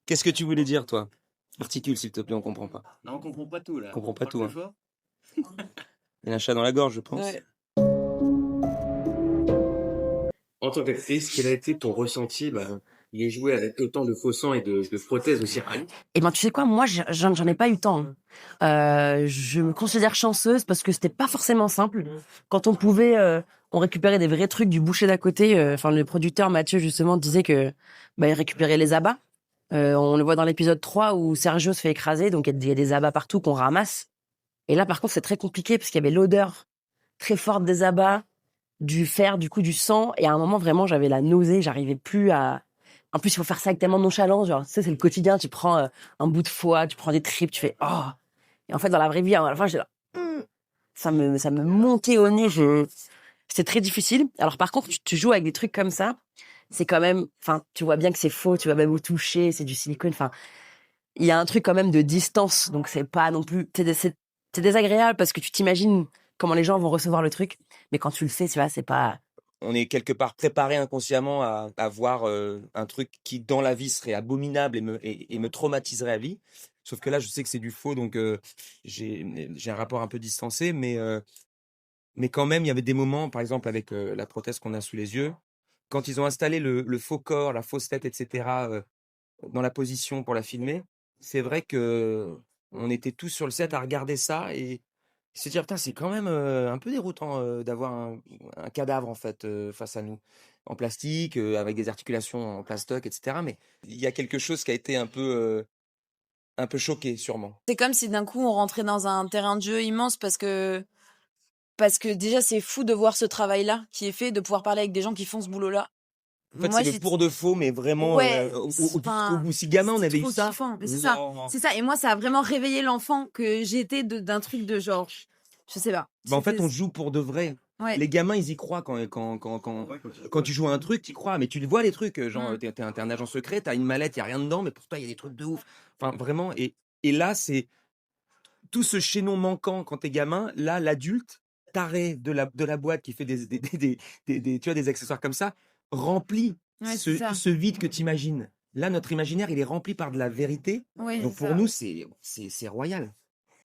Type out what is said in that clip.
Qu'est-ce que tu voulais dire, toi? Articule, s'il te plaît, on comprend pas. Non, on comprend pas tout là. On comprend pas Parle tout, plus hein. fort. Il y a un chat dans la gorge, je pense. Ouais. En tant qu'actrice, quel a été ton ressenti? Il est joué avec autant de faux sang et de prothèses aussi. Et ben, tu sais quoi, moi, j'en ai pas eu tant. Je me considère chanceuse parce que c'était pas forcément simple. Quand on pouvait, on récupérait des vrais trucs du boucher d'à côté. Enfin, le producteur Mathieu justement disait que il récupérait les abats. On le voit dans l'épisode 3 où Sergio se fait écraser, donc il y a des abats partout qu'on ramasse. Et là, par contre, c'est très compliqué parce qu'il y avait l'odeur très forte des abats, du fer, du coup, du sang. Et à un moment, vraiment, j'avais la nausée, j'arrivais plus à... En plus, il faut faire ça avec tellement de nonchalance. Genre, tu sais, c'est le quotidien. Tu prends un bout de foie, tu prends des tripes, tu fais oh. Et en fait, dans la vraie vie, à la fin, j'étais là, ça me montait au nez. C'était très difficile. Alors, par contre, tu joues avec des trucs comme ça. C'est quand même, enfin, tu vois bien que c'est faux. Tu vas même au toucher, c'est du silicone. Enfin, il y a un truc quand même de distance. Donc, c'est pas non plus. C'est désagréable parce que tu t'imagines comment les gens vont recevoir le truc. Mais quand tu le sais, tu vois, c'est pas. On est quelque part préparé inconsciemment à voir un truc qui, dans la vie, serait abominable et me traumatiserait à vie. Sauf que là, je sais que c'est du faux, donc j'ai un rapport un peu distancé. Mais quand même, il y avait des moments, par exemple, avec la prothèse qu'on a sous les yeux, quand ils ont installé le faux corps, la fausse tête, etc., dans la position pour la filmer, c'est vrai que on était tous sur le set à regarder ça et se dire: «Putain, c'est quand même, un peu déroutant, d'avoir un cadavre, en fait, face à nous, en plastique, avec des articulations en plastoc et cetera». Mais il y a quelque chose qui a été un peu choqué, sûrement. C'est comme si d'un coup on rentrait dans un terrain de jeu immense parce que déjà c'est fou de voir ce travail-là qui est fait, de pouvoir parler avec des gens qui font ce boulot-là. En fait, Moi, c'est le pour de faux, mais vraiment, Ouais, au bout, si gamin, on c'était avait eu trop ça. kiffant. Mais c'est ça, c'est ça. Et moi, ça a vraiment réveillé l'enfant que j'étais d'un truc de genre, je sais pas. En fait, on joue pour de vrai. Ouais. Les gamins, ils y croient quand tu joues à un truc, tu y crois, mais tu le vois les trucs, genre, t'es un agent secret, t'as une mallette, il y a rien dedans, mais pour toi, il y a des trucs de ouf. Enfin, vraiment, et là, c'est tout ce chaînon manquant quand t'es gamin. Là, l'adulte taré de la boîte qui fait tu vois, des accessoires comme ça, remplit Ouais, c'est ça. ce vide que t'imagines. Là, notre imaginaire, il est rempli par de la vérité. Ouais, Donc c'est pour ça. nous, c'est royal.